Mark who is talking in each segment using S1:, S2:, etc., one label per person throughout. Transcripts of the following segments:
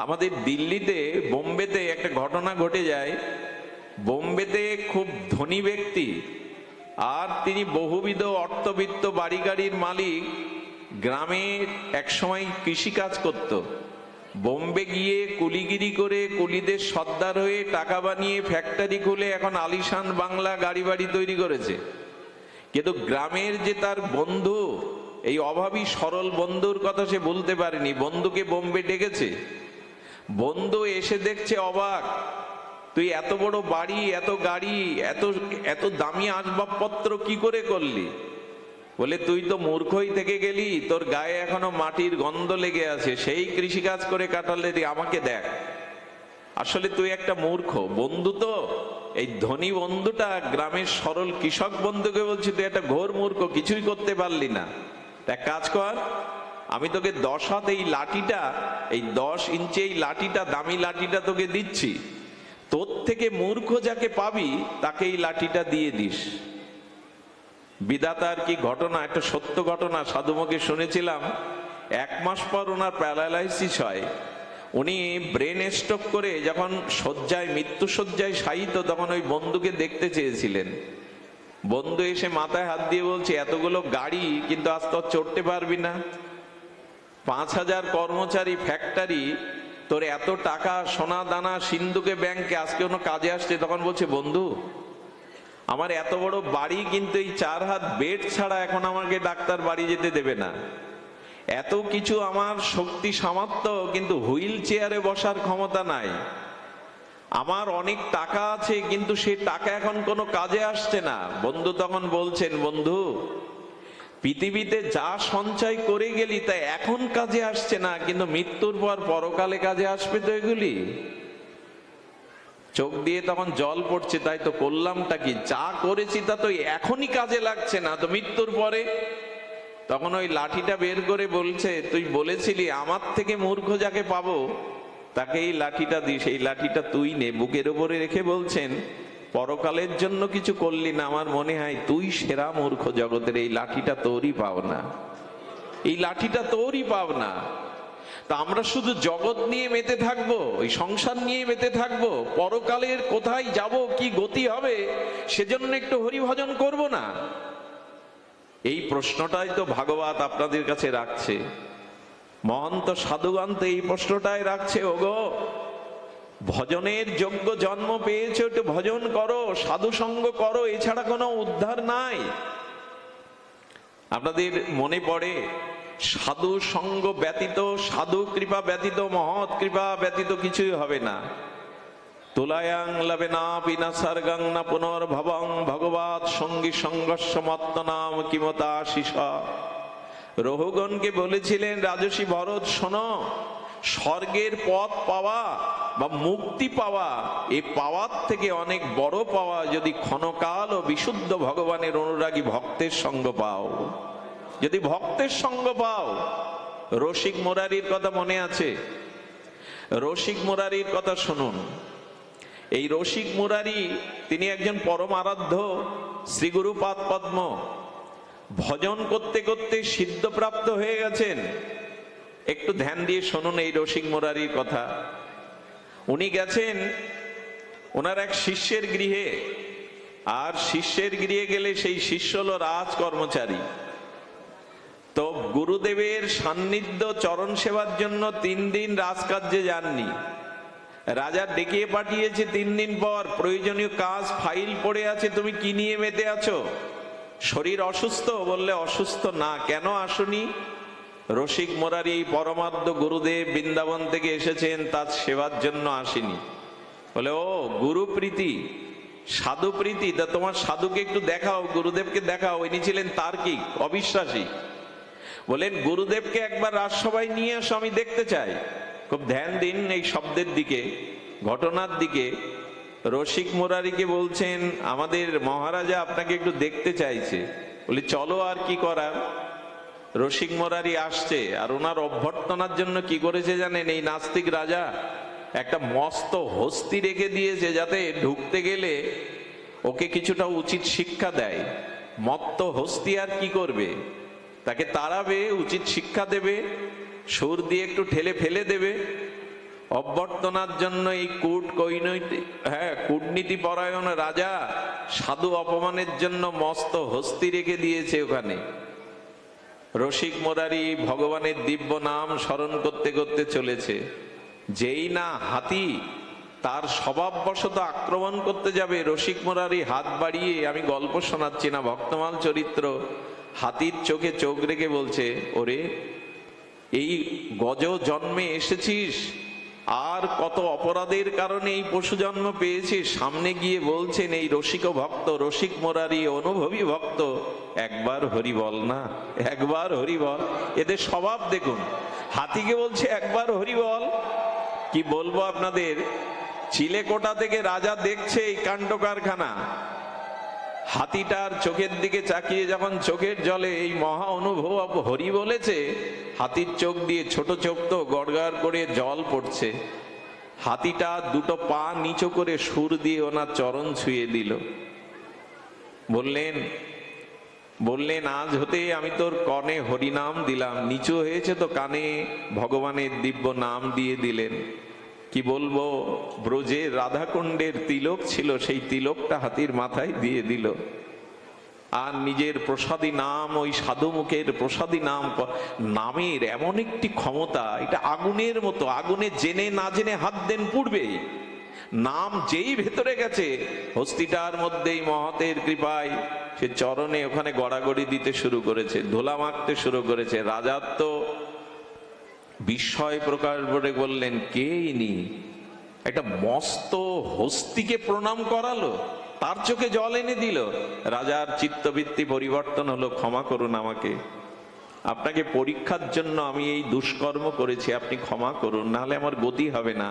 S1: আমাদের দিল্লিতে বোম্বেতে একটা ঘটনা ঘটে যায়। বোম্বেতে খুব ধনী ব্যক্তি আর তিনি বহুবিধ অর্থবিত্ত বাড়ি গাড়ির মালিক, গ্রামে একসময় কৃষিকাজ করত। বোম্বে গিয়ে কুলিগিরি করে কুলিদের সর্দার হয়ে টাকা বানিয়ে ফ্যাক্টরি খুলে এখন আলিশান বাংলা গাড়ি বাড়ি তৈরি করেছে। কিন্তু গ্রামের যে তার বন্ধু, এই অভাবী সরল বন্ধুর কথা সে বলতে পারেনি। বন্ধুকে বোম্বে ডেকেছে, বন্ধু এসে দেখছে অবাক, তুই এত বড় বাড়ি, এত গাড়ি, এত এত দামি আসবাবপত্র কি করে করলি? বলে, তুই তো মূর্খই থেকে গেলি, তোর গায়ে এখনো মাটির গন্ধ লেগে আছে, সেই কৃষিকাজ করে কাটালে, আমাকে দেখ। আসলে তুই একটা মূর্খ। বন্ধু তো এই ধনী বন্ধুটা গ্রামের সরল কৃষক বন্ধুকে বলছি, তুই একটা ঘোর মূর্খ, কিছুই করতে পারলি না। এক কাজ কর, আমি তোকে 10 হাত এই লাঠিটা, এই 10 ইঞ্চি এই লাঠিটা, দামি লাঠিটা তোকে দিচ্ছি, তোর থেকে মূর্খ যাকে পাবি তাকে এই লাঠিটা দিয়ে দিস। বিধাতার কি ঘটনা, একটা সত্য ঘটনা সাধুমুখে শুনেছিলাম। 1 মাস পর ওনার প্যারালাইসিস হয়। উনি ব্রেন স্ট্রোক করে যখন শয্যায়, মৃত্যু শয্যায় শায়িত, তখন ওই বন্ধুকে দেখতে চেয়েছিলেন। বন্ধু এসে মাথায় হাত দিয়ে বলছে, এতগুলো গাড়ি কিন্তু আজ তো চড়তে পারবি না, 5000 কর্মচারী, ফ্যাক্টরি, তোর এত টাকা, সোনা দানা সিন্ধুকে ব্যাংকে, আজকে কোনো কাজে আসছে? তখন বলছে, বন্ধু আমার এত বড় বাড়ি, কিন্তু এই 4 হাত বেড ছাড়া এখন আমাকে ডাক্তার বাড়ি যেতে দেবে না। এত কিছু আমার শক্তি সামর্থ্য, কিন্তু হুইল চেয়ারে বসার ক্ষমতা নাই। আমার অনেক টাকা আছে, কিন্তু সেই টাকা এখন কোনো কাজে আসছে না। বন্ধু তখন বলছেন, বন্ধু পৃথিবীতে যা সঞ্চয় করে গেলি তা এখন কাজে আসছে না, কিন্তু মৃত্যুর পর পরকালে কাজে আসবে তো এগুলি। চোখ দিয়ে তখন জল পড়ছে, তাই তো করলামটা কি, যা করেছি তা তো এখনই কাজে লাগছে না, তো মৃত্যুর পরে। তখন ওই লাঠিটা বের করে বলছে, তুই বলেছিলি আমার থেকে মূর্খ যাকে পাবো তাকে এই লাঠিটা দিস, এই লাঠিটা তুই নে। বুকের উপরে রেখে বলছেন, পরকালের জন্য কিছু করলি না, আমার মনে হয় তুই সেরা মূর্খ জগতের, এই লাঠিটা তোরই পাও না, এই লাঠিটা তোরই পাও না। তা আমরা শুধু জগৎ নিয়ে মেতে থাকবো, ওই সংসার নিয়ে মেতে থাকবো, পরকালের কোথায় যাব, কি গতি হবে, সেজন্য একটু হরিভজন করব না? এই প্রশ্নটাই তো ভাগবত আপনাদের কাছে রাখছে, মহন্ত সাধুগণ তো এই প্রশ্নটাই রাখছে। ওগো, ভজনের যোগ্য জন্ম পেয়েছে, একটু ভজন করো, সাধু সঙ্গ করো, এছাড়া কোনো উদ্ধার নাই। আপনাদের মনে পড়ে, সাধু সঙ্গ ব্যতীত, সাধু কৃপা ব্যতীত, মহৎ কৃপা ব্যতীত কিছুই হবে না। তুলায়াং লবে না বিনা সর্গং না পুনর্ভবং ভগবৎ সঙ্গী সংঘর্ষ মত্ত নাম কিমতা শিষ। রহুগণকে বলেছিলেন, রাজসী ভরত শোনো, স্বর্গের পথ পাওয়া বা মুক্তি পাওয়া, এই পাওয়ার থেকে অনেক বড় পাওয়া যদি ক্ষণকাল ও বিশুদ্ধ ভগবানের অনুরাগী ভক্তের সঙ্গ পাও। যদি ভক্তের সঙ্গ পাও, রসিক মুরারির কথা মনে আছে? রসিক মুরারির কথা শুনুন। এই রসিক মুরারি, তিনি একজন পরম আরাধ্য শ্রীগুরু পাদ পদ্ম, ভজন করতে করতে সিদ্ধপ্রাপ্ত হয়ে গেছেন। একটু ধ্যান দিয়ে শুনুন এই রসিক মুরারির কথা। উনি গেছেন ওনার এক শিষ্যের গৃহে, আর শিষ্যের গৃহে গেলে সেই শিষ্য হলো রাজ কর্মচারী। তো গুরুদেবের সান্নিধ্য চরণ সেবার জন্য 3 দিন রাজকার্যে যাননি। রাজা ডেকে পাঠিয়েছে 3 দিন পর, প্রয়োজনীয় কাজ ফাইল পড়ে আছে, তুমি কি নিয়ে মেতে আছো? শরীর অসুস্থ? বললে অসুস্থ না। কেন আসুনি? রসিক মুরারি পরমার্থ গুরুদেব বৃন্দাবন থেকে এসেছেন, তার সেবার জন্য আসেনি। বলে, ও গুরু প্রীতি, সাধু প্রীতি, তা তোমার সাধুকে একটু দেখাও, গুরুদেবকে দেখাও। ইনি ছিলেন তার্কিক, অবিশ্বাসী। বলেন, গুরুদেবকে একবার রাজসভায় নিয়ে আসো, আমি দেখতে চাই। খুব ধ্যান দিন এই শব্দের দিকে, ঘটনার দিকে। রসিক মুরারিকে বলছেন, আমাদের মহারাজা আপনাকে একটু দেখতে চাইছে। বলি, চলো, আর কি করার। রসিক মুরারি আসছে, আর ওনার অভ্যর্থনার জন্য কি করেছে জানেন? এই নাস্তিক রাজা একটা মস্ত হস্তি রেখে দিয়েছে, যাতে ঢুকতে গেলে ওকে কিছুটা উচিত শিক্ষা দেয়। মত্ত হস্তি আর কি করবে, তাকে তাড়াবে, উচিত শিক্ষা দেবে, সুর দিয়ে একটু ঠেলে ফেলে দেবে। অভ্যর্থনার জন্য এই কূটনীতি পরায়ণ রাজা সাধু অপমানের জন্য মস্ত হস্তি রেখে দিয়েছে ওখানে। রসিক মুরারি ভগবানের দিব্য নাম স্মরণ করতে করতে চলেছে, যেই না হাতি তার স্বভাববশত আক্রমণ করতে যাবে, রসিক মুরারি হাত বাড়িয়ে, আমি গল্প শোনাচ্ছি না, ভক্তমাল চরিত্র, হাতির চোখে চোখ রেখে বলছে, ওরে এই গজ জন্মে এসেছিস, আর কত অপরাধের কারণে এই পশু জন্ম পেয়েছিস। সামনে গিয়ে বলছেন এই রসিক ভক্ত, রসিক মুরারি অনুভবী ভক্ত, একবার হরি বল না, একবার হরি বল। এদের স্বভাব দেখুন, হাতিকে বলছে একবার হরি বল। কি বলবো আপনাদের, চিলেকোটা থেকে রাজা দেখছে এই কাণ্ড কারখানা। হাতিটার চোখের দিকে চাকিয়ে যখন চোখের জলে এই মহা অনুভব হরি বলেছে, হাতির চোখ দিয়ে, ছোট চোখ তো, গড়গড় করে জল পড়ছে। হাতিটা দুটো পা নিচু করে সুর দিয়ে ওনার চরণ ছুঁয়ে দিল। বললেন আজ হতে আমি তোর কনে হরিনাম দিলাম। নিচু হয়েছে তো কানে ভগবানের দিব্য নাম দিয়ে দিলেন। কি বলবো, ব্রজের রাধাকুণ্ডের তিলক ছিল, সেই তিলকটা হাতির মাথায় দিয়ে দিল। আর নিজের প্রসাদী নাম, ওই সাধু মুখের প্রসাদী নাম, নামের এমন একটি ক্ষমতা, এটা আগুনের মতো, আগুনে জেনে না জেনে হাত দেন পুড়বেই। নাম যেই ভেতরে গেছে, হস্তিটার মধ্যেই মহতের কৃপায় সে চরণে ওখানে গড়াগড়ি দিতে শুরু করেছে, ধুলা মাখতে শুরু করেছে। রাজার তো বিস্ময় প্রকাশ করে বললেন, কে ইনি? একটা মস্ত হস্তিকে প্রণাম করালো, তার চোখে জল এনে দিল। রাজার চিত্তবৃত্তি পরিবর্তন হলো, ক্ষমা করুন আমাকে, আপনাকে পরীক্ষার জন্য আমি এই দুষ্কর্ম করেছি, আপনি ক্ষমা করুন, নাহলে আমার গতি হবে না।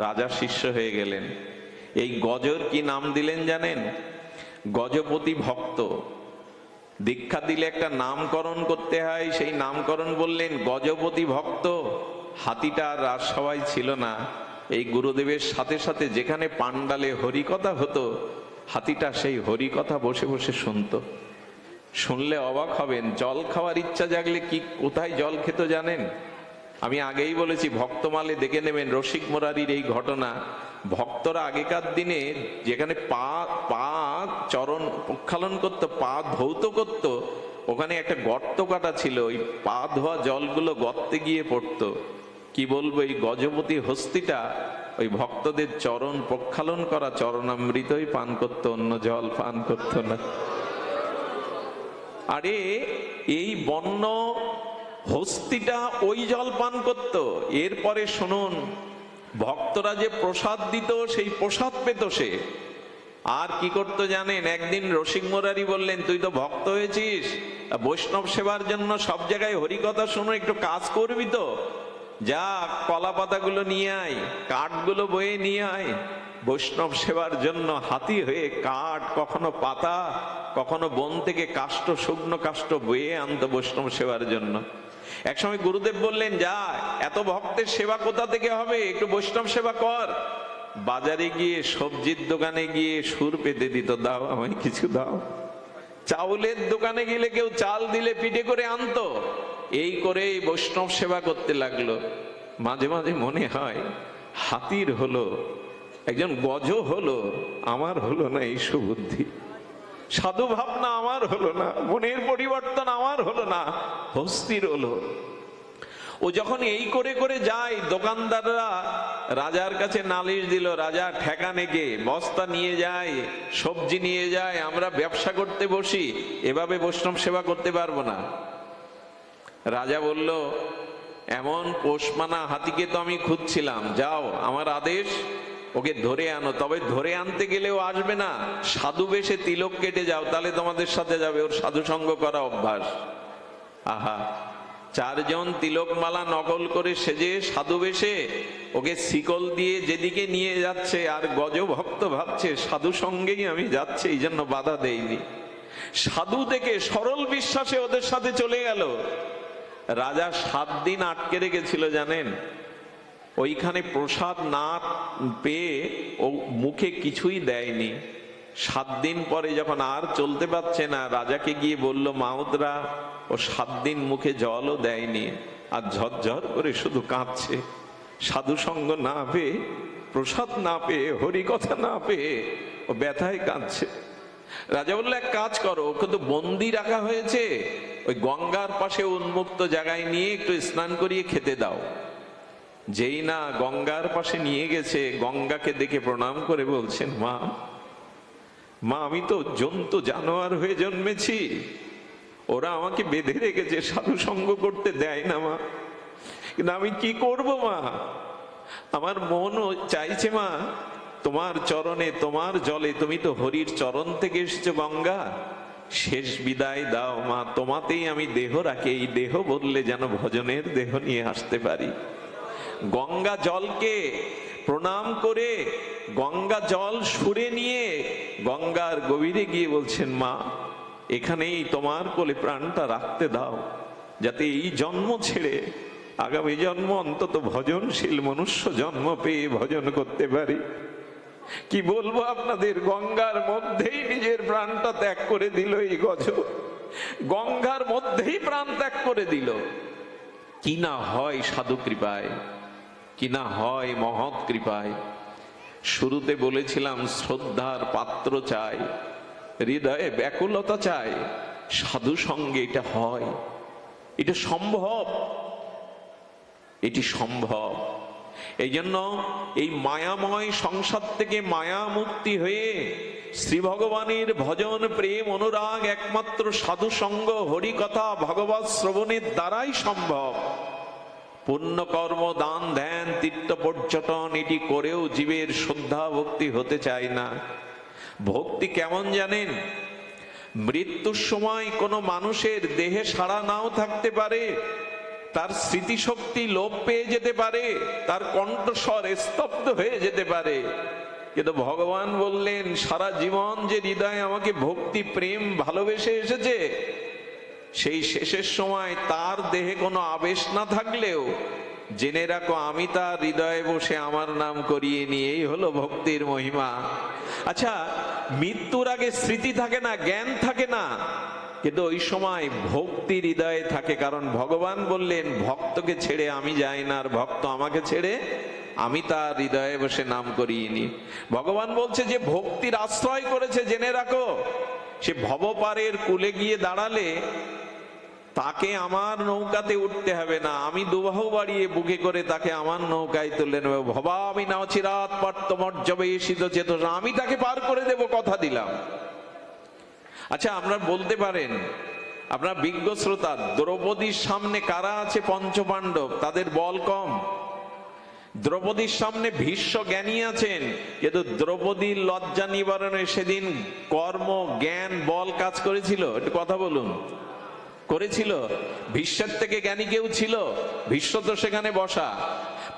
S1: রাজা শিষ্য হয়ে গেলেন। এই গজর কি নাম দিলেন জানেন? গজপতি ভক্ত। দীক্ষা দিলে একটা নামকরণ করতে হয়, সেই নামকরণ বললেন গজপতি ভক্ত। হাতিটা আর রাজসভায় ছিল না, এই গুরুদেবের সাথে সাথে যেখানে পান্ডালে হরিকথা হতো, হাতিটা সেই হরিকথা বসে বসে শুনতো। শুনলে অবাক হবেন, জল খাওয়ার ইচ্ছা জাগলে কি কোথায় জল খেত জানেন? আমি আগেই বলেছি, ভক্তমালে দেখে নেবেন রসিক মুরারির এই ঘটনা। ভক্তরা আগেকার দিনে যেখানে পা চরণ প্রক্ষালন করতো, পা ধৌত করত, ওখানে একটা গর্ত কাটা ছিল, ওই পা ধোয়া জলগুলো গর্তে গিয়ে পড়তো। কি বলবো, এই গজপতি হস্তিটা ওই ভক্তদের চরণ প্রক্ষালন করা চরণামৃতই পান করতো, অন্য জল পান করতো না। আরে এই বন্য হস্তিটা ওই জল পান করত। এরপরে শুনুন, ভক্তরা যে প্রসাদ দিত, সেই প্রসাদ পেত সে। আর কি করতো জানেন? একদিন রসিক মুরারি বললেন, তুই তো ভক্ত হয়েছিস, বৈষ্ণব সেবার জন্য সব জায়গায় হরিকথা শুনো, একটু কাজ করবি তো? যা, কলা পাতাগুলো নিয়ে আয়, কাঠগুলো বয়ে নিয়ে আয়। বৈষ্ণব সেবার জন্য হাতি হয়ে কাঠ, কখনো পাতা, কখনো বন থেকে কাষ্ঠ, শুকনো কাষ্ঠ বয়ে আনতো বৈষ্ণব সেবার জন্য। একসময় গুরুদেব বললেন, যা, এত ভক্তের সেবা কোথা থেকে হবে, একটু বৈষ্ণব সেবা কর। বাজারে গিয়ে, সবজির দোকানে গিয়ে সুর পেতে দিত, দাও আমায় কিছু দাও। চাউলের দোকানে গেলে কেউ চাল দিলে পিঠে করে আনতো। এই করে বৈষ্ণব সেবা করতে লাগলো। মাঝে মাঝে মনে হয়, হাতির হলো, একজন গজ হলো, আমার হলো না এই সুবুদ্ধি, সাধু ভাবনা আমার হলো না, মনের পরিবর্তন আমার হলো না, হস্তির হলো। ও যখন এই করে করে যায়, দোকানদাররা রাজার কাছে নালিশ দিল, রাজা ঠেকা নেগে বস্তা নিয়ে যায়, সবজি নিয়ে যায়, আমরা ব্যবসা করতে বসি, এভাবে বৈষ্ণব সেবা করতে পারবো না। রাজা বলল, এমন পোষমানা হাতিকে তো আমি খুঁজছিলাম, যাও আমার আদেশ, ওকে ধরে আনো। তবে ধরে আনতে গেলেও আসবে না, সাধু বেশে তিলক কেটে যাও, তাহলে তোমাদের সাথে যাবে, ওর সাধু সঙ্গ করা অভ্যাস। আহা, চারজন তিলকমালা নকল করে সেজে সাধু বেশে ওকে শিকল দিয়ে যেদিকে নিয়ে যাচ্ছে, আর গজ ভক্ত ভাবছে সাধু সঙ্গেই আমি যাচ্ছি, এই জন্য বাধা দেয়নি। সাধু থেকে সরল বিশ্বাসে ওদের সাথে চলে গেল। রাজা 7 দিন আটকে রেখেছিল জানেন, ওইখানে প্রসাদ না পেয়ে ও মুখে কিছুই দেয়নি। 7 দিন পরে যখন আর চলতে পারছে না, রাজাকে গিয়ে বলল, মাউদরা, ও 7 দিন মুখে জলও দেয়নি, আর ঝরঝর করে শুধু কাঁদছে। সাধু সঙ্গ না পেয়ে, প্রসাদ না পেয়ে, হরি কথা না পেয়ে ও ব্যথায় কাঁদছে। রাজা বললো, এক কাজ করো, ওকে তো বন্দি রাখা হয়েছে, ওই গঙ্গার পাশে উন্মুক্ত জায়গায় নিয়ে একটু স্নান করিয়ে খেতে দাও। যেই না গঙ্গার পাশে নিয়ে গেছে, গঙ্গাকে দেখে প্রণাম করে বলছেন, মা মা আমি তো জন্তু জানোয়ার হয়ে জন্মেছি, ওরা আমাকে বেঁধে রেখেছে, সাধু সঙ্গ করতে দেয় না মা, কিন্তু আমি কি করব মা? আমার মনও চাইছে মা তোমার চরণে, তোমার জলে, তুমি তো হরির চরণ থেকে এসেছো গঙ্গা, শেষ বিদায় দাও মা, তোমাতেই আমি দেহ রাখি, এই দেহ বললে যেন ভজনের দেহ নিয়ে আসতে পারি। গঙ্গা জলকে প্রণাম করে গঙ্গা জল সুরে নিয়ে গঙ্গার গভীরে গিয়ে বলছেন, মা এখানেই তোমার কোলে প্রাণটা রাখতে দাও, যাতে এই জন্ম ছেড়ে আগামী জন্ম অন্তত ভজনশীল মনুষ্য জন্ম পেয়ে ভজন করতে পারি। কি বলবো আপনাদের, গঙ্গার মধ্যেই নিজের প্রাণটা ত্যাগ করে দিল এই গজ, গঙ্গার মধ্যেই প্রাণ ত্যাগ করে দিল। কি না হয় সাধু কৃপায়, কি না হয় মহৎ কৃপায়। শুরুতে বলেছিলাম শ্রদ্ধার পাত্র চাই, হৃদয়ে ব্যাকুলতা চাই, সাধু সঙ্গে এটা হয়, এটা সম্ভব, এটি সম্ভব। এই জন্য এই মায়াময় সংসার থেকে মায়া মুক্তি হয়ে শ্রী ভগবানের ভজন প্রেম অনুরাগ একমাত্র সাধু সঙ্গ হরি কথা ভগবৎ শ্রবণের দ্বারাই সম্ভব। পুণ্য কর্ম দান ধ্যান তীর্থ পর্যটন এটি করেও জীবের শ্রদ্ধা ভক্তি হতে চায় না। ভক্তি কেমন জানেন? মৃত্যুর সময় কোনো মানুষের দেহে সাড়া নাও থাকতে পারে, তার স্মৃতিশক্তি লোপ পেয়ে যেতে পারে, তার কণ্ঠস্বর স্তব্ধ হয়ে যেতে পারে, কিন্তু ভগবান বললেন সারা জীবন যে হৃদয়ে আমাকে ভক্তি প্রেম ভালোবেসে এসেছে, সেই শেষের সময় তার দেহে কোনো আবেশ না থাকলেও জেনে রাখো আমি তার হৃদয়ে বসে আমার নাম করিয়ে নিয়েই হলো ভক্তির মহিমা। আচ্ছা, মৃত্যুর আগে স্মৃতি থাকে না, জ্ঞান থাকে না, কিন্তু ওই সময় ভক্তি হৃদয়ে থাকে, কারণ ভগবান বললেন ভক্তকে ছেড়ে আমি যাই না, আর ভক্ত আমাকে ছেড়ে আমি তার হৃদয়ে বসে নাম করিয়ে নি। ভগবান বলছে যে ভক্তির আশ্রয় করেছে জেনে রাখো, সে ভবপারের কূলে গিয়ে দাঁড়ালে তাকে আমার নৌকাতে উঠতে হবে না, আমি দুবাহু বাড়িয়ে বুকে করে তাকে আমার নৌকায় তুলে নেব। ভবামি নাও চিরাত পার্থমর্যবে শীত চেতনা, আমি তাকে পার করে দেব, কথা দিলাম। আচ্ছা, আপনারা বলতে পারেন, আপনার বিজ্ঞ শ্রোতা, দ্রৌপদীর সামনে কারা আছে? পঞ্চপাণ্ডব, তাদের বল কম। দ্রৌপদীর সামনে ভীষ্ম জ্ঞানী আছেন, কিন্তু দ্রৌপদীর লজ্জা নিবারণে সেদিন কর্ম জ্ঞান বল কাজ করেছিল? একটু কথা বলুন। করেছিল? ভীষ্মের থেকে জ্ঞানী কেউ ছিল? ভীষ্ম তো সেখানে বসা।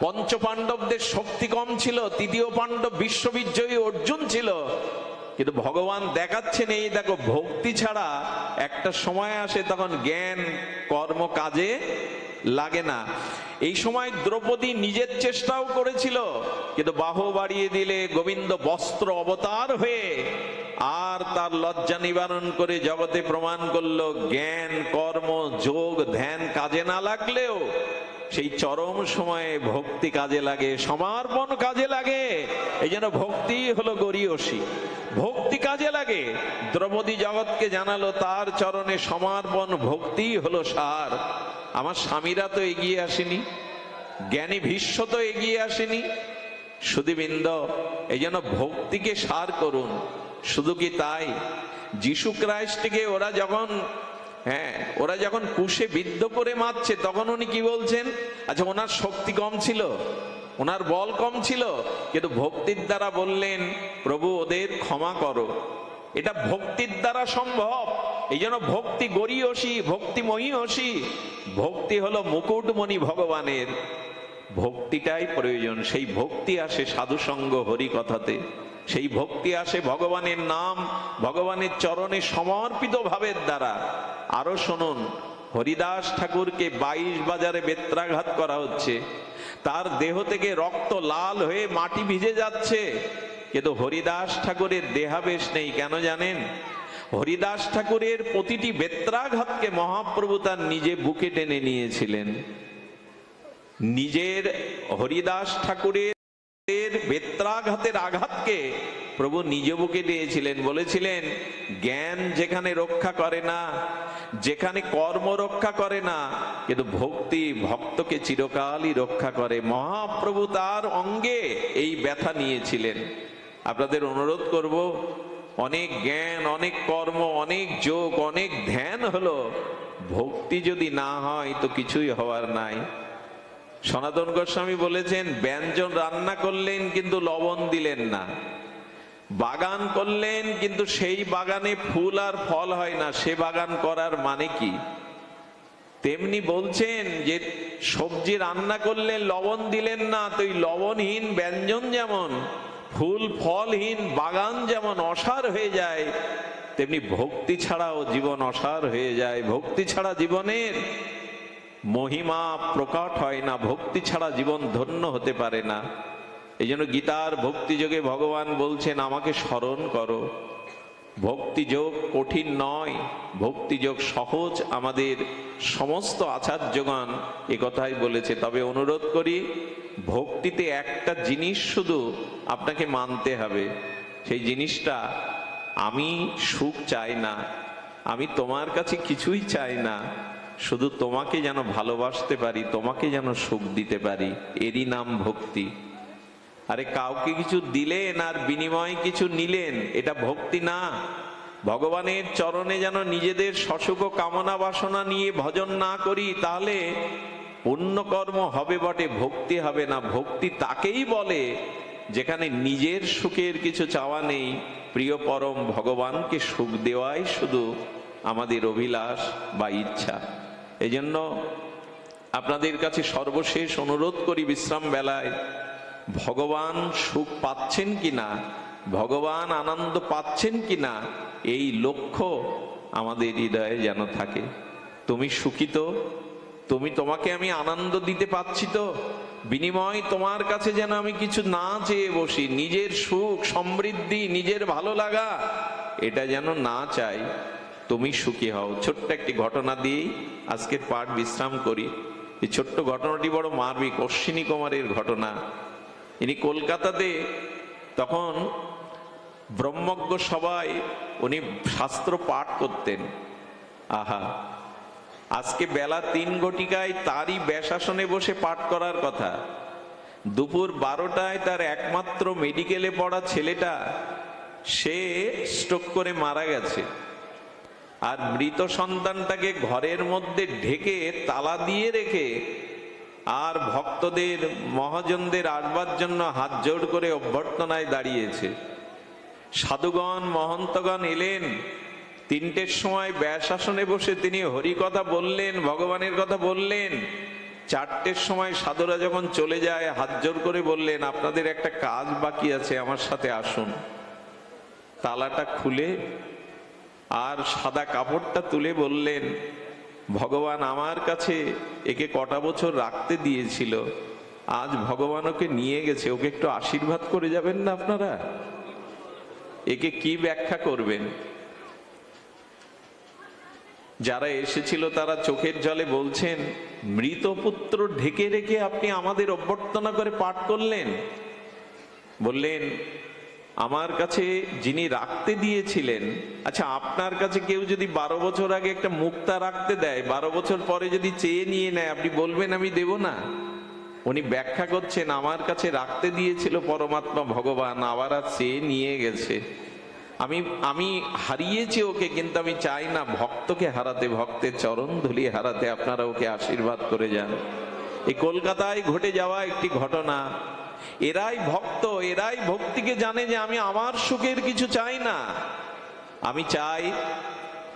S1: পঞ্চপাণ্ডবদের শক্তি কম ছিল, তৃতীয় পাণ্ডব বিশ্ববিজয়ী অর্জুন ছিল, কিন্তু ভগবান দেখাচ্ছেন এই দেখো ভক্তি ছাড়া একটা সময় আসে তখন জ্ঞান কর্ম কাজে লাগে না। এই সময় দ্রৌপদী নিজের চেষ্টাও করেছিল, কিন্তু বাহু বাড়িয়ে দিলে গোবিন্দ বস্ত্র অবতার হয়ে আর তার লজ্জা নিবারণ করে জগতে প্রমাণ করলো জ্ঞান কর্ম যোগ ধ্যান কাজে না লাগলেও সেই চরম সময়ে ভক্তি কাজে লাগে, সমর্পণ কাজে লাগে। এই জন্য ভক্তি হলো গরীয়সী, ভক্তি কাজে লাগে। দ্রৌপদী জগৎকে জানালো তার চরণে সমর্পণ, ভক্তি হলো সার। আমার স্বামীরা তো এগিয়ে আসেনি, জ্ঞানী ভীষ্ম তো এগিয়ে আসেনি। সুধীবৃন্দ, এই জন্য ভক্তিকে সার করুন। শুধু কি তাই, যিশু খ্রাইস্টকে ওরা যখন কুশে বিদ্ধ করে মারছে তখন উনি কি বলছেন? আচ্ছা, ওনার শক্তি কম ছিল, ওনার বল কম ছিল, কিন্তু ভক্তির দ্বারা বললেন প্রভু ওদের ক্ষমা করো। এটা ভক্তির দ্বারা সম্ভব। এই জন্য ভক্তি গরীয়সী, ভক্তি মহীয়সী। ভক্তি হলো মুকুটমণি ভগবানের, ভক্তিটাই প্রয়োজন। সেই ভক্তি আসে সাধু সঙ্গ হরি কথাতে, সেই ভক্তি আসে ভগবানের নাম ভগবানের চরণে সমর্পিত ভাবের দ্বারা। আরো শুনুন, হরিদাস ঠাকুরকে 22 বাজারে বেত্রাঘাত করা হচ্ছে, তার দেহ থেকে রক্ত লাল হয়ে মাটি ভিজে যাচ্ছে, কিন্তু হরিদাস ঠাকুরের দেহাবেশ নেই। কেন জানেন? হরিদাস ঠাকুরের প্রতিটি বেত্রাঘাতকে মহাপ্রভু তার নিজে বুকে টেনে নিয়েছিলেন। নিজের হরিদাস ঠাকুরের বেত্রাঘাতের আঘাতকে প্রভু নিজ বুকে নিয়েছিলেন, বলেছিলেন জ্ঞান যেখানে রক্ষা করে না, যেখানে কর্ম রক্ষা করে না, কিন্তু ভক্তি ভক্তকে চিরকালই রক্ষা করে। মহাপ্রভু তার অঙ্গে এই ব্যথা নিয়েছিলেন। আপনাদের অনুরোধ করব, অনেক জ্ঞান, অনেক কর্ম, অনেক যোগ, অনেক ধ্যান হলো, ভক্তি যদি না হয় তো কিছুই হওয়ার নাই। সনাতন গোস্বামী বলেছেন, ব্যঞ্জন রান্না করলেন কিন্তু লবণ দিলেন না, বাগান করলেন কিন্তু সেই বাগানে ফুল আর ফল হয় না, সে বাগান করার মানে কি? তেমনি বলছেন যে সবজি রান্না করলে লবণ দিলেন না, তো এই লবণহীন ব্যঞ্জন যেমন, ফুল ফলহীন বাগান যেমন অসার হয়ে যায়, তেমনি ভক্তি ছাড়াও জীবন অসার হয়ে যায়। ভক্তি ছাড়া জীবনের মহিমা প্রকট হয় না, ভক্তি ছাড়া জীবন ধন্য হতে পারে না। এই জন্য গীতার ভক্তিযোগে ভগবান বলছেন, আমাকে স্মরণ করো। ভক্তিযোগ কঠিন নয়, ভক্তিযোগ সহজ। আমাদের সমস্ত আচার্যগণ এ কথাই বলেছে। তবে অনুরোধ করি, ভক্তিতে একটা জিনিস শুধু আপনাকে মানতে হবে, সেই জিনিসটা আমি সুখ চাই না, আমি তোমার কাছে কিছুই চাই না, শুধু তোমাকে যেন ভালোবাসতে পারি, তোমাকে যেন সুখ দিতে পারি, এরই নাম ভক্তি। আরে কাউকে কিছু দিলেন আর বিনিময়ে কিছু নিলেন, এটা ভক্তি না। ভগবানের চরণে যেন নিজেদের সসুখ কামনা বাসনা নিয়ে ভজন না করি, তাহলে পুণ্যকর্ম হবে বটে, ভক্তি হবে না। ভক্তি তাকেই বলে যেখানে নিজের সুখের কিছু চাওয়া নেই, প্রিয় পরম ভগবানকে সুখ দেওয়াই শুধু আমাদের অভিলাষ বা ইচ্ছা। এই জন্য আপনাদের কাছে সর্বশেষ অনুরোধ করি, বিশ্রাম বেলায় ভগবান সুখ পাচ্ছেন কিনা, ভগবান আনন্দ পাচ্ছেন কিনা, এই লক্ষ্য আমাদের হৃদয়ে যেন থাকে। তুমি সুখী তো? তোমাকে আমি আনন্দ দিতে পাচ্ছি তো? বিনিময় তোমার কাছে যেন আমি কিছু না চেয়ে বসি, নিজের সুখ সমৃদ্ধি, নিজের ভালো লাগা, এটা যেন না চাই। তুমি সুখী হও। ছোট্ট একটি ঘটনা দিয়েই আজকের পাঠ বিশ্রাম করি। এই ছোট্ট ঘটনাটি বড় মার্মিক। অশ্বিনী কুমারের ঘটনা। ইনি কলকাতাতে তখন ব্রহ্মজ্ঞ সবাই উনি শাস্ত্র পাঠ করতেন। আহা, আজকে বেলা 3 ঘটিকায় তারই ব্যাসাসনে বসে পাঠ করার কথা। দুপুর 12টায় তার একমাত্র মেডিকেলে পড়া ছেলেটা সে স্ট্রোক করে মারা গেছে। আর মৃত সন্তানটাকে ঘরের মধ্যে ঢেকে তালা দিয়ে রেখে আর ভক্তদের মহাজনদের আসবার জন্য হাত জোড় করে অভ্যর্থনায় দাঁড়িয়েছে। সাধুগণ মহন্তগণ এলেন। 3টের সময় ব্যাসাসনে বসে তিনি হরি কথা বললেন, ভগবানের কথা বললেন। 4টের সময় সাধুরা যখন চলে যায়, হাত জোড় করে বললেন, আপনাদের একটা কাজ বাকি আছে, আমার সাথে আসুন। তালাটা খুলে আর সাদা কাপড়টা তুলে বললেন, ভগবান আমার কাছে একে কটা বছর রাখতে দিয়েছিল, আজ ভগবান ওকে নিয়ে গেছে, ওকে একটু আশীর্বাদ করে যাবেন না আপনারা? একে কি ব্যাখ্যা করবেন? যারা এসেছিল তারা চোখের জলে বলছেন, মৃত পুত্র ঢেকে রেখে আপনি আমাদের অভ্যর্থনা করে পাঠ করলেন? বললেন, আমার কাছে যিনি রাখতে দিয়েছিলেন, আচ্ছা আপনার কাছে কেউ যদি 12 বছর আগে একটা মুক্তা রাখতে দেয়, 12 বছর পরে যদি চেয়ে নিয়ে নেয়, আপনি বলবেন আমি দেব না? উনি ব্যাখ্যা করছেন, আমার কাছে রাখতে দিয়েছিল পরমাত্মা ভগবান, আবার আর চেয়ে নিয়ে গেছে। আমি হারিয়েছি ওকে, কিন্তু আমি চাই না ভক্তকে হারাতে, ভক্তের চরণ ধুলি হারাতে। আপনারা ওকে আশীর্বাদ করে যান। এই কলকাতায় ঘটে যাওয়া একটি ঘটনা। এরাই ভক্ত, এরাই ভক্তিকে জানে যে আমি আমার সুখের কিছু চাই না,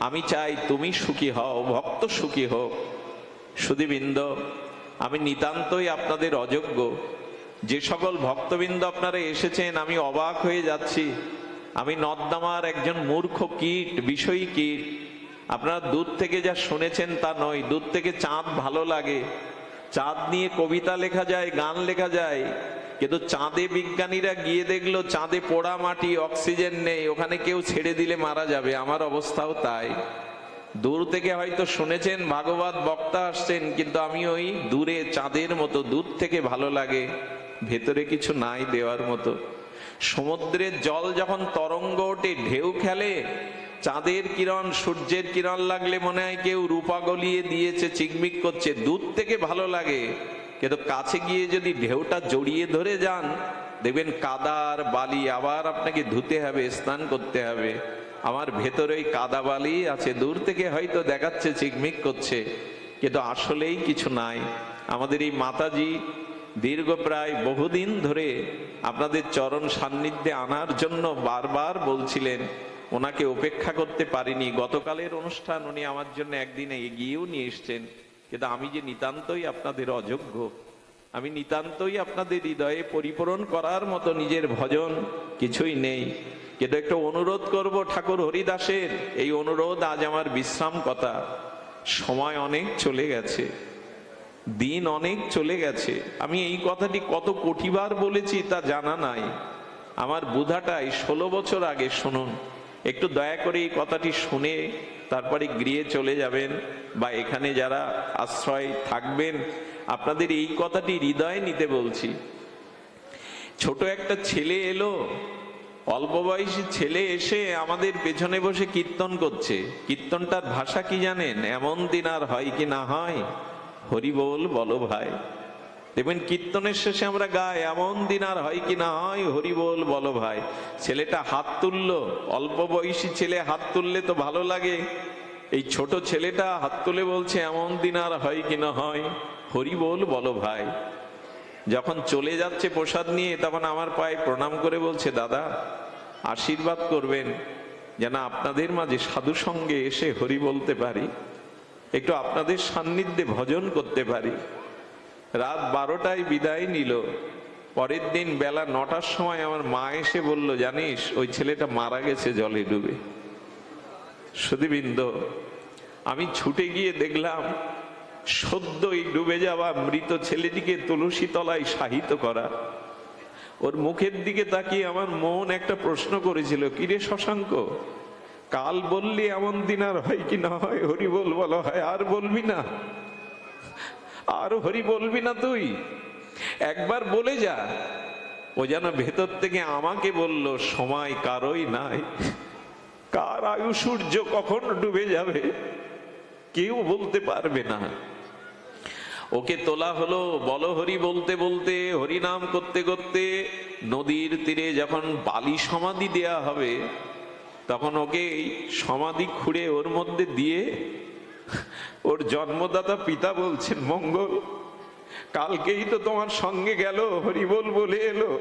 S1: আমি চাই তুমি সুখী হও, ভক্ত সুখী হোক। সুধীবৃন্দ, আমি নিতান্তই আপনাদের অযোগ্য। যে সকল ভক্তবৃন্দ আপনারা এসেছেন, আমি অবাক হয়ে যাচ্ছি। আমি নর্দমার একজন মূর্খ কীট, বিষয়ী কীট। আপনারা দূর থেকে যা শুনেছেন তা নয়। দূর থেকে চাঁদ ভালো লাগে, চাঁদ নিয়ে কবিতা লেখা যায়, গান লেখা যায়, কিন্তু চাঁদে বিজ্ঞানীরা গিয়ে দেখলো চাঁদে পোড়া মাটি, অক্সিজেন নেই, ওখানে কেউ ছেড়ে দিলে মারা যাবে। আমার অবস্থাও তাই। দূর থেকে হয়তো শুনেছেন ভাগবত বক্তা আসছেন, কিন্তু আমি ওই দূরে চাঁদের মতো, দূর থেকে ভালো লাগে, ভেতরে কিছু নাই দেওয়ার মতো। সমুদ্রের জল যখন তরঙ্গ ওঠে, ঢেউ খেলে, চাঁদের কিরণ সূর্যের কিরণ লাগলে মনে হয় কেউ রূপা গলিয়ে দিয়েছে, চিকমিক করছে, দূর থেকে ভালো লাগে। কিন্তু কাছে গিয়ে যদি ঢেউটা জড়িয়ে ধরে যান, দেখবেন কাদা আর বালি, আবার আপনাকে ধুতে হবে, স্নান করতে হবে। আমার ভেতরে ওই কাদা বালি আছে, দূর থেকে হয়তো দেখাচ্ছে চিকমিক করছে, কিন্তু আসলেই কিছু নাই। আমাদের এই মাতাজি দীর্ঘ প্রায় বহুদিন ধরে আপনাদের চরণ সান্নিধ্যে আনার জন্য বারবার বলছিলেন, ওনাকে উপেক্ষা করতে পারিনি। গতকালের অনুষ্ঠান উনি আমার জন্য একদিনে এগিয়েও নিয়ে এসছেন, কিন্তু আমি যে নিতান্তই আপনাদের অযোগ্য, আমি নিতান্তই আপনাদের হৃদয়ে পরিপূরণ করার মতো নিজের ভজন কিছুই নেই। কিন্তু একটু অনুরোধ করব ঠাকুর হরিদাসের, এই অনুরোধ আজ আমার বিশ্রাম কথা। সময় অনেক চলে গেছে, দিন অনেক চলে গেছে। আমি এই কথাটি কত কোটিবার বলেছি তা জানা নাই। আমার বুধাটাই 16 বছর আগে শুনুন। একটু দয়া করে এই কথাটি শুনে তারপরে গৃহে চলে যাবেন, বা এখানে যারা আশ্রয় থাকবেন আপনাদের এই কথাটি হৃদয়ে নিতে বলছি। ছোট একটা ছেলে এলো, অল্প বয়সী ছেলে এসে আমাদের পেছনে বসে কীর্তন করছে। কীর্তনটার ভাষা কি জানেন? এমন দিন আর হয় কি না হয়, হরি বল বলো ভাই। দেখবেন কীর্তনের শেষে আমরা গাই, এমন দিন আর হয় কি না হয়, হরি বল বলো ভাই। ছেলেটা হাত তুললো, অল্প বয়সী ছেলে হাত তুললে তো ভালো লাগে। এই ছোট ছেলেটা হাত তুলে বলছে, এমন দিন আর হয় কি না হয়, হরি বল বলো ভাই। যখন চলে যাচ্ছে প্রসাদ নিয়ে, তখন আমার পায়ে প্রণাম করে বলছে, দাদা আশীর্বাদ করবেন যেন আপনাদের মাঝে সাধু সঙ্গে এসে হরি বলতে পারি, একটু আপনাদের সান্নিধ্যে ভজন করতে পারি। রাত 12টায় বিদায় নিল। পরের দিন বেলা 9টার সময় আমার মা এসে বলল, জানিস ওই ছেলেটা মারা গেছে জলে ডুবে। সুধীবৃন্দ, আমি ছুটে গিয়ে দেখলাম সদ্যই ডুবে যাওয়া মৃত ছেলেটিকে তুলসী তলায় শায়িত করা। ওর মুখের দিকে তাকিয়ে আমার মন একটা প্রশ্ন করেছিল, কিরে শশাঙ্ক, কাল বললি এমন দিন আর হয় কি না হয়, হরি বল বলা হয়, আর বলবি না? আর হরি বলবি না তুই? একবার বলে যা। ও যেন ভেতর থেকে আমাকে বলল, সময় কারোই নাই, কার আয়ু সূর্য কখন ডুবে যাবে কেউ বলতে পারবে না। ওকে তোলা হলো, বলো হরি বলতে বলতে, হরি নাম করতে করতে নদীর তীরে যখন বালি সমাধি দেয়া হবে, তখন ওকে সমাধি খুঁড়ে ওর মধ্যে দিয়ে ওর জন্মদাতা পিতা বলছেন, মঙ্গল কালকেই তো তোমার সঙ্গে গেল, হরি বল বলে এলো,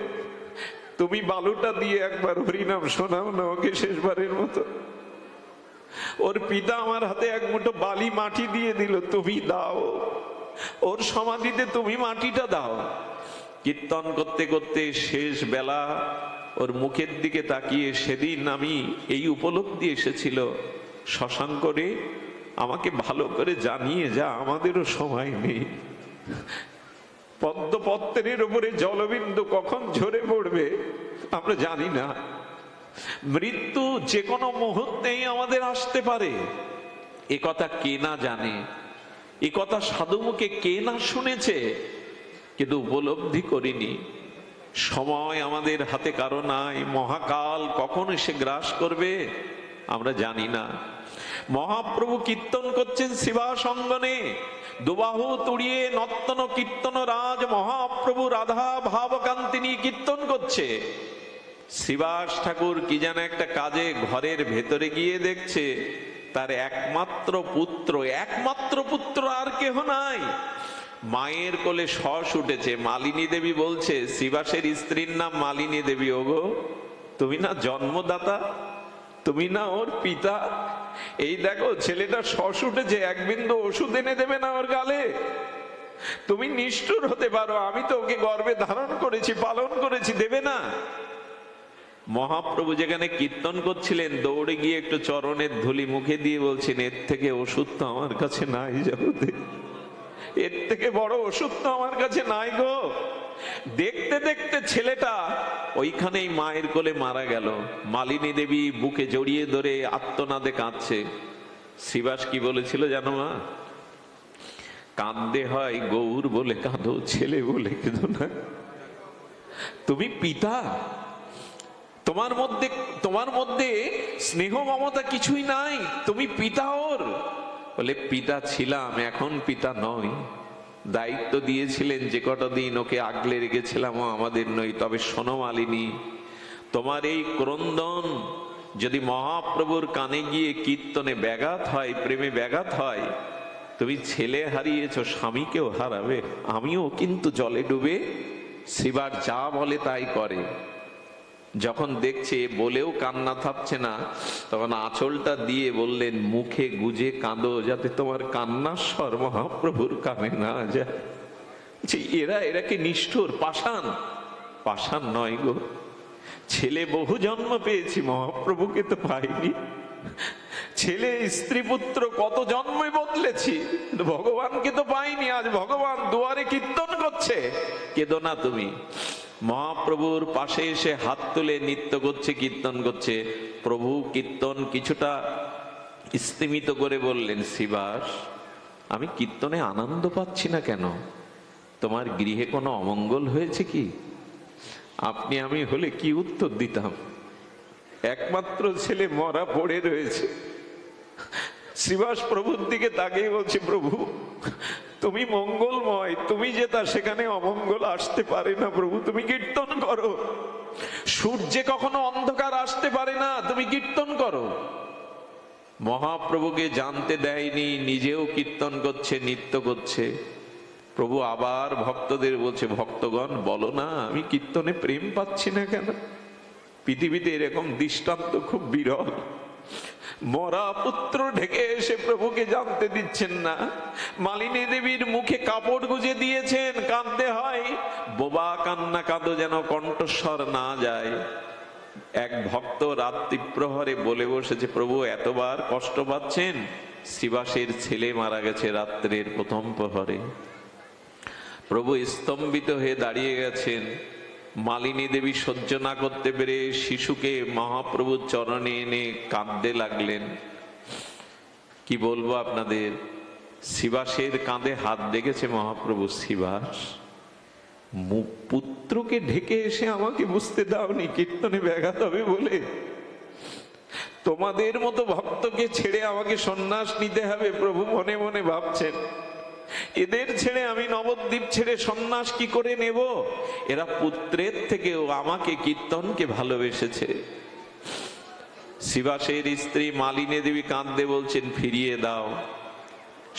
S1: তুমি বালুটা দিয়ে একবার হরিনাম শোনাও না ওকে শেষবারের মতো। ওর পিতা আমার হাতে এক মুঠো বালি মাটি দিয়ে দিল, তুমি দাও, ওর সমাধিতে তুমি মাটিটা দাও। কীর্তন করতে করতে শেষ বেলা ওর মুখের দিকে তাকিয়ে সেদিন আমি এই উপলব্ধি এসেছিল, শশাঙ্ক রে, আমাকে ভালো করে জানিয়ে যা, আমাদেরও সময় নেই। পদ্মপত্রের উপরে জলবিন্দু কখন ঝরে পড়বে আমরা জানি না। মৃত্যু যে কোনো মুহূর্তেই আমাদের আসতে পারে, এ কথা কে না জানে, এ কথা সাধু মুখে কে না শুনেছে, কিন্তু উপলব্ধি করিনি। সময় আমাদের হাতে কারো নাই, মহাকাল কখন এসে গ্রাস করবে আমরা জানি না। মহাপ্রভু কীর্তন করছেন শিবাসঙ্গনে, দুবাহু তুড়িয়ে নর্তন কীর্তন রাজ মহাপ্রভু রাধা ভাবকান্তি নিয়ে কীর্তন করছে। শ্রীবাস ঠাকুর কি যেন একটা কাজে ঘরের ভেতরে গিয়ে দেখছে তার একমাত্র পুত্র আর কেহ নাই, মায়ের কোলে শস উঠেছে। মালিনী দেবী বলছে, শ্রীবাসের স্ত্রীর নাম মালিনী দেবী, ওগো তুমি না জন্মদাতা, তুমি না ওর পিতা, এই দেখো ছেলেটা শস উঠেছে, এক বিন্দু ওষুধ এনে দেবে না ওর গালে? তুমি নিষ্ঠুর হতে পারো, আমি তো ওকে গর্ভে ধারণ করেছি, পালন করেছি, দেবে না? মহাপ্রভু যেখানে কীর্তন করছিলেন, দৌড়ে গিয়ে একটু চরণের ধুলি মুখে দিয়ে বলছেন, এর থেকে ওষুধ তো আমার কাছে নাই জগতে, এর থেকে বড় ওষুধ তো আমার কাছে নাই গো। দেখতে দেখতে ছেলেটা ওইখানেই মায়ের কোলে মারা গেল। মালিনী দেবী বুকে জড়িয়ে ধরে আত্মনাদে কাঁদছে। শ্রীবাস কি বলেছিল জানো মা? কাঁদতে হয় গৌর বলে কাঁদো, ছেলে বলে কেঁদো না। তুমি পিতা, তোমার মধ্যে স্নেহ মমতা কিছুই নাই, তুমি পিতা ওর। বলে পিতা ছিলাম, এখন পিতা নয়। দায়িত্ব দিয়েছিলেন যে কটা দিন ওকে আগলে রেখেছিলাম ও আমাদের নই। তবে শোনো মালিনী, তোমার এই ক্রন্দন যদি মহাপ্রভুর কানে গিয়ে কীর্তনে ব্যাঘাত হয়, প্রেমে ব্যাঘাত হয়, তুমি ছেলে হারিয়েছ, স্বামীকেও হারাবে। আমিও কিন্তু জলে ডুবে শ্রীবার যা বলে তাই করে। যখন দেখছে বলেও কান্না থামছে না, তখন আঁচলটা দিয়ে বললেন, মুখে গুজে কাঁদো যাতে তোমার কান্নার স্বর মহাপ্রভুর কানে না যায়। এরা কি নিষ্ঠুর, পাষাণ? পাষাণ নয় গো, ছেলে বহু জন্ম পেয়েছি, মহাপ্রভুকে তো পাইনি। ছেলে স্ত্রী পুত্র কত জন্মে বদলেছি, ভগবানকে তো পাইনি। আজ ভগবান দুয়ারে কীর্তন করছে, কেঁদো না তুমি। মহাপ্রভুর পাশে এসে হাত তুলে নৃত্য করছে, কীর্তন করছে। প্রভু কীর্তন কিছুটা স্তিমিত করে বললেন, শ্রীবাস, আমি কীর্তনে আনন্দ পাচ্ছি না কেন? তোমার গৃহে কোনো অমঙ্গল হয়েছে কি? আপনি আমি হলে কি উত্তর দিতাম? একমাত্র ছেলে মরা পড়ে রয়েছে। শ্রীবাস প্রভুর দিকে তাকিয়ে বলছে, প্রভু তুমি মঙ্গলময়, তুমি যেটা সেখানে অমঙ্গল আসতে পারে না। প্রভু তুমি কীর্তন করো, সূর্যে কখনো অন্ধকার আসতে পারে না, তুমি কীর্তন করো। মহাপ্রভুকে জানতে দেয়নি, নিজেও কীর্তন করছে, নৃত্য করছে। প্রভু আবার ভক্তদের বলছে, ভক্তগণ বলো না আমি কীর্তনে প্রেম পাচ্ছি না কেন? পৃথিবীতে এরকম দৃষ্টান্ত খুব বিরল। মরা পুত্র ঢেকে এসে প্রভুকে জানতে দিচ্ছেন না। মালিনী দেবীর মুখে কাপড় গুজে দিয়েছেন, কাঁদতে হয়, বোবা কান্না কাঁদো যেন কণ্ঠস্বর না যায়। এক ভক্ত রাত্রি প্রহরে বলে বসেছে, প্রভু এতবার কষ্ট পাচ্ছেন? শ্রীবাসের ছেলে মারা গেছে রাত্রের প্রথম প্রহরে। প্রভু স্তম্ভিত হয়ে দাঁড়িয়ে গেছেন। মালিনী দেবী সহ্য না করতে পেরে শিশুকে মহাপ্রভুর চরণে এনে কাঁদতে লাগলেন। কি বলবো আপনাদের, শ্রীবাসের কাঁধে হাত দেখেছে মহাপ্রভু। শ্রীবাস, পুত্রকে ঢেকে এসে আমাকে বুঝতে দাওনি কীর্তনে ব্যাঘাত হবে বলে? তোমাদের মতো ভক্তকে ছেড়ে আমাকে সন্ন্যাস নিতে হবে, প্রভু মনে মনে ভাবছেন। এদের ছেড়ে আমি নবদ্বীপ ছেড়ে সন্ন্যাস কি করে নেব? এরা পুত্রের থেকেও আমাকে কীর্তনকে ভালোবেসেছে। শ্রীবাসের স্ত্রী মালিনী দেবী কাঁদতে বলছেন, ফিরিয়ে দাও।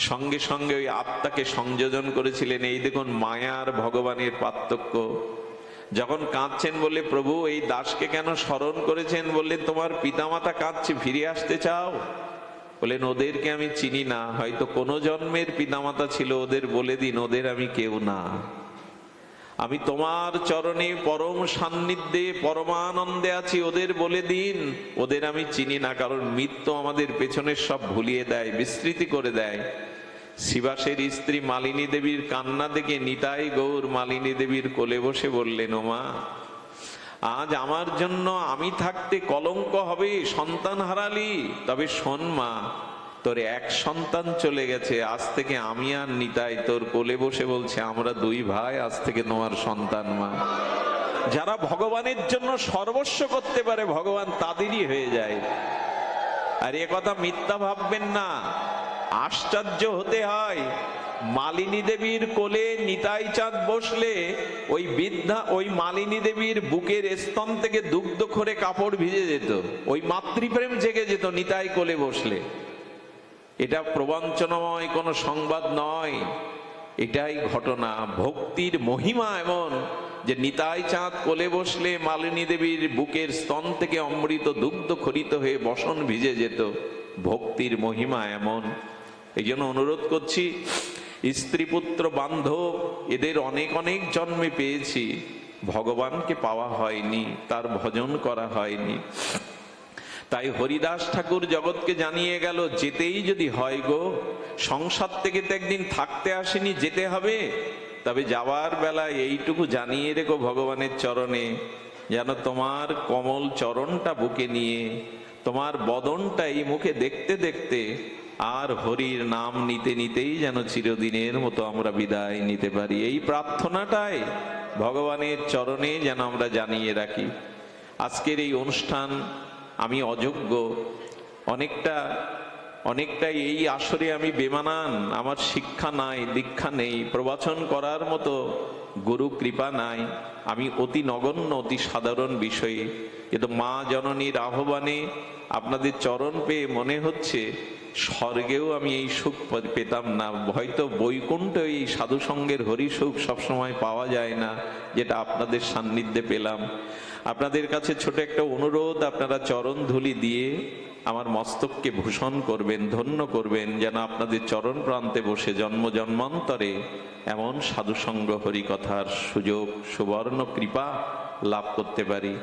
S1: সঙ্গে সঙ্গে ওই আত্মাকে সংযোজন করেছিলেন। এই দেখুন মায়ার ভগবানের পার্থক্য। যখন কাঁদছেন বললে, প্রভু এই দাসকে কেন স্মরণ করেছেন? বললেন, তোমার পিতামাতা কাঁদছে, ফিরে আসতে চাও? বলেন, ওদেরকে আমি চিনি না, হয়তো কোনো জন্মের পিতামাতা ছিল, ওদের বলে দিন ওদের আমি কেউ না। আমি তোমার চরণে পরম সান্নিধ্যে পরমানন্দে আছি, ওদের বলে দিন ওদের আমি চিনি না। কারণ মৃত্যু আমাদের পেছনের সব ভুলিয়ে দেয়, বিস্মৃতি করে দেয়। শ্রীবাসের স্ত্রী মালিনী দেবীর কান্না দেখে নিতাই গৌর মালিনী দেবীর কোলে বসে বললেন, ও মা, আজ আমার জন্য আমি থাকতে কলঙ্ক হবে, সন্তান হারালি। তবে শোন মা, তোর এক সন্তান চলে গেছে, আজ থেকে আমি আর নিতাই তোর কোলে বসে বলছে, আমরা দুই ভাই আজ থেকে তোমার সন্তান। মা, যারা ভগবানের জন্য সর্বস্ব করতে পারে ভগবান তাদেরই হয়ে যায়। আর এ কথা মিথ্যা ভাববেন না, আশ্চর্য হতে হয়। মালিনী দেবীর কোলে নিতাই চাঁদ বসলে ওই বৃদ্ধা, ওই মালিনী দেবীর বুকের স্তন থেকে দুগ্ধ খরে কাপড় ভিজে যেত, ওই মাতৃপ্রেম জেগে যেত নিতাই কোলে বসলে। এটা প্রবঞ্চনাময় কোনো সংবাদ নয়, এটাই ঘটনা। ভক্তির মহিমা এমন যে নিতাই চাঁদ কোলে বসলে মালিনী দেবীর বুকের স্তন থেকে অমৃত দুগ্ধ খরিত হয়ে বসন ভিজে যেত। ভক্তির মহিমা এমন। এই জন্য অনুরোধ করছি, স্ত্রী পুত্র বান্ধব এদের অনেক অনেক জন্মে পেয়েছি, ভগবানকে পাওয়া হয়নি, তার ভজন করা হয়নি। তাই হরিদাস ঠাকুর জগৎকে জানিয়ে গেল, যেতেই যদি হয় গো, সংসার থেকে তো একদিন থাকতে আসেনি, যেতে হবে। তবে যাওয়ার বেলায় এইটুকু জানিয়ে রেখো ভগবানের চরণে, যেন তোমার কমল চরণটা বুকে নিয়ে, তোমার বদনটা এই মুখে দেখতে দেখতে আর হরির নাম নিতে নিতেই যেন চিরদিনের মতো আমরা বিদায় নিতে পারি, এই প্রার্থনাটাই ভগবানের চরণে যেন আমরা জানিয়ে রাখি। আজকের এই অনুষ্ঠান আমি অযোগ্য, অনেকটা এই আসরে আমি বেমানান, আমার শিক্ষা নাই, দীক্ষা নেই, প্রবচন করার মতো গুরু কৃপা নাই, আমি অতি নগণ্য, অতি সাধারণ বিষয়ে। কিন্তু মা জননীর আহ্বানে আপনাদের চরণ পেয়ে মনে হচ্ছে স্বর্গেও আমি এই সুখ পেতাম না, হয়তো বৈকুণ্ঠ এই সাধুসঙ্গের হরি সুখ সবসময় পাওয়া যায় না, যেটা আপনাদের সান্নিধ্যে পেলাম। আপনাদের কাছে ছোট একটা অনুরোধ, আপনারা চরণ ধুলি দিয়ে আমার মস্তককে ভূষণ করবেন, ধন্য করবেন, যেন আপনাদের চরণ প্রান্তে বসে জন্ম জন্মান্তরে এমন সাধুসঙ্গ হরিকথার সুযোগ, সুবর্ণ কৃপা লাভ করতে পারি।